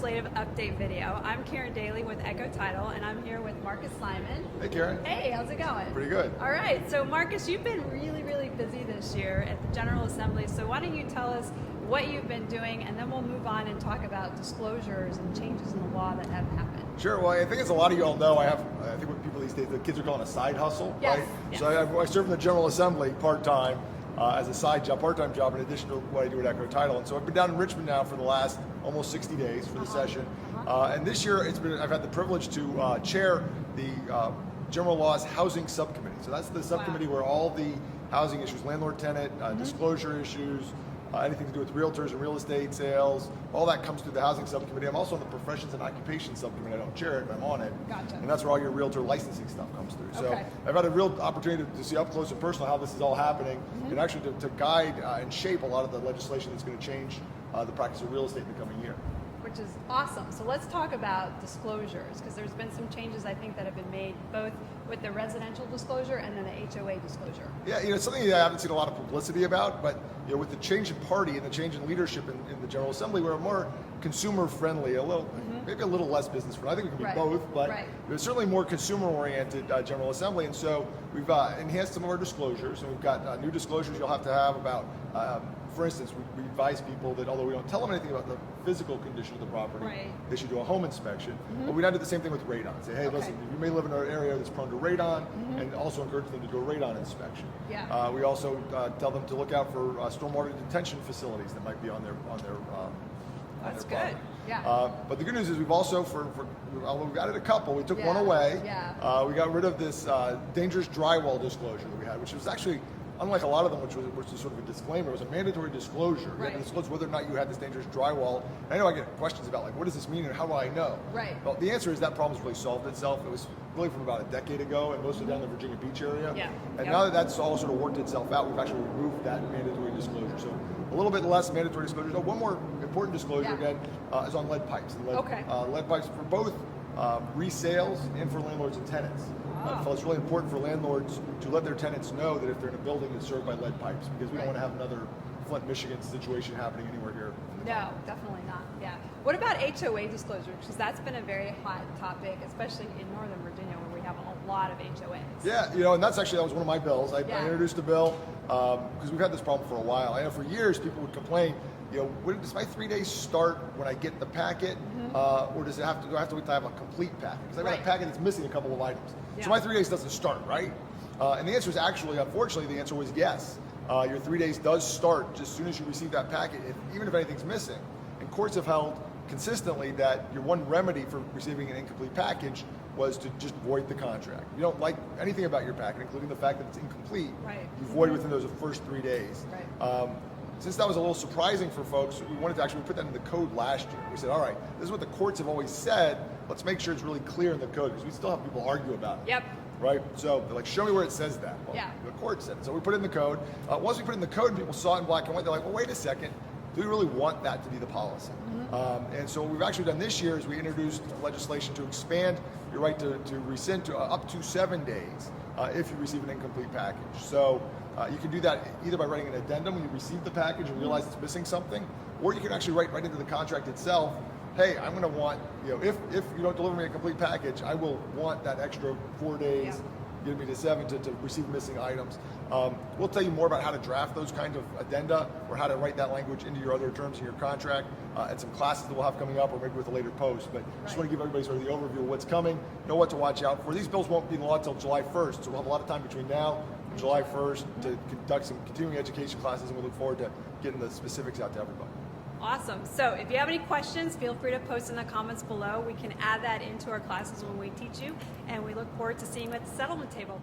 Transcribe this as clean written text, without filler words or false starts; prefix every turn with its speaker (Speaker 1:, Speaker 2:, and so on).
Speaker 1: legislative update video. I'm Karen Daly with Echo Title, and I'm here with Marcus Lyman.
Speaker 2: Hey, Karen.
Speaker 1: Hey, how's it going?
Speaker 2: Pretty good.
Speaker 1: All right, so Marcus, you've been really busy this year at the General Assembly, so why don't you tell us what you've been doing, and then we'll move on and talk about disclosures and changes in the law that have happened.
Speaker 2: Sure. Well, I think as a lot of you all know, I think what people these days, the kids are calling a side hustle,
Speaker 1: Yes.
Speaker 2: right?
Speaker 1: Yes.
Speaker 2: So I serve in the General Assembly part-time as a side job, part-time job, in addition to what I do at Echo Title. And so I've been down in Richmond now for the last almost 60 days for the session. And this year, I've had the privilege to chair the General Law's Housing Subcommittee. So that's the subcommittee where all the housing issues, landlord-tenant, disclosure issues, anything to do with realtors and real estate sales, all that comes through the Housing Subcommittee. I'm also on the Professions and Occupations Subcommittee. I don't chair it, but I'm on it.
Speaker 1: Gotcha.
Speaker 2: And that's where all your realtor licensing stuff comes through. So
Speaker 1: Okay.
Speaker 2: I've had a real opportunity to see up close and personal how this is all happening, and actually to guide and shape a lot of the legislation that's going to change the practice of real estate in the coming year.
Speaker 1: Which is awesome. So let's talk about disclosures, because there's been some changes I think that have been made both with the residential disclosure and then the HOA disclosure.
Speaker 2: Yeah, it's something that I haven't seen a lot of publicity about, but with the change in party and the change in leadership in the General Assembly, we're more consumer friendly, maybe a little less business friendly. I think we can be both, but it's certainly more consumer oriented General Assembly. And so we've enhanced some of our disclosures, and we've got new disclosures you'll have to have about. For instance, we advise people that although we don't tell them anything about the physical condition of the property, they should do a home inspection. But we now do the same thing with radon. Say, hey, listen, you may live in an area that's prone to radon, and also encourage them to do a radon inspection. We also tell them to look out for stormwater detention facilities that might be on their
Speaker 1: That's
Speaker 2: their
Speaker 1: good.
Speaker 2: property. But the good news is we've also, although we've added a couple, we took one away. We got rid of this dangerous drywall disclosure that we had, which was actually, unlike a lot of them, which was sort of a disclaimer, it was a mandatory disclosure. You had to disclose whether or not you had this dangerous drywall. And I know I get questions about, like, what does this mean and how do I know? Well, the answer is that problem's really solved itself. It was really from about a decade ago, and mostly down in the Virginia Beach area. And now that that's all sort of worked itself out, we've actually removed that mandatory disclosure. So a little bit less mandatory disclosure. Oh, one more important disclosure again is on lead pipes. And lead pipes for both resales and for landlords and tenants. I feel it's really important for landlords to let their tenants know that if they're in a building that's served by lead pipes, because we don't want to have another Flint, Michigan situation happening anywhere here.
Speaker 1: No, definitely not. What about HOA disclosure? Because that's been a very hot topic, especially in Northern Virginia, where we have a lot of HOAs.
Speaker 2: Yeah, and that was one of my bills. I introduced a bill because we've had this problem for a while. I know for years people would complain, does my 3 days start when I get the packet, or do I have to wait till I have a complete packet? Because I've got a packet that's missing a couple of items. So my 3 days doesn't start, right? And the answer is actually, unfortunately, the answer was yes. Your 3 days does start just as soon as you receive that packet, even if anything's missing. And courts have held consistently that your one remedy for receiving an incomplete package was to just void the contract. You don't like anything about your packet, including the fact that it's incomplete, you void within those first 3 days. Since that was a little surprising for folks, we wanted to actually put that in the code last year. We said, all right, this is what the courts have always said. Let's make sure it's really clear in the code, because we still have people argue about it. Right? So they're like, show me where it says that. Well, the court said it. So we put it in the code. Once we put it in the code, people saw it in black and white. They're like, well, wait a second. Do we really want that to be the policy? And so what we've actually done this year is we introduced legislation to expand your right to rescind to up to 7 days if you receive an incomplete package. So you can do that either by writing an addendum when you receive the package and realize it's missing something, or you can actually write right into the contract itself, hey, I'm going to want, if you don't deliver me a complete package, I will want that extra 4 days, get me to 7 to receive missing items. We'll tell you more about how to draft those kinds of addenda or how to write that language into your other terms in your contract and some classes that we'll have coming up, or maybe with a later post. But just want to give everybody sort of the overview of what's coming, know what to watch out for. These bills won't be in law until July 1st, so we'll have a lot of time between now and July 1st to conduct some continuing education classes, and we look forward to getting the specifics out to everybody.
Speaker 1: Awesome. So if you have any questions, feel free to post in the comments below. We can add that into our classes when we teach you, and we look forward to seeing you at the settlement table.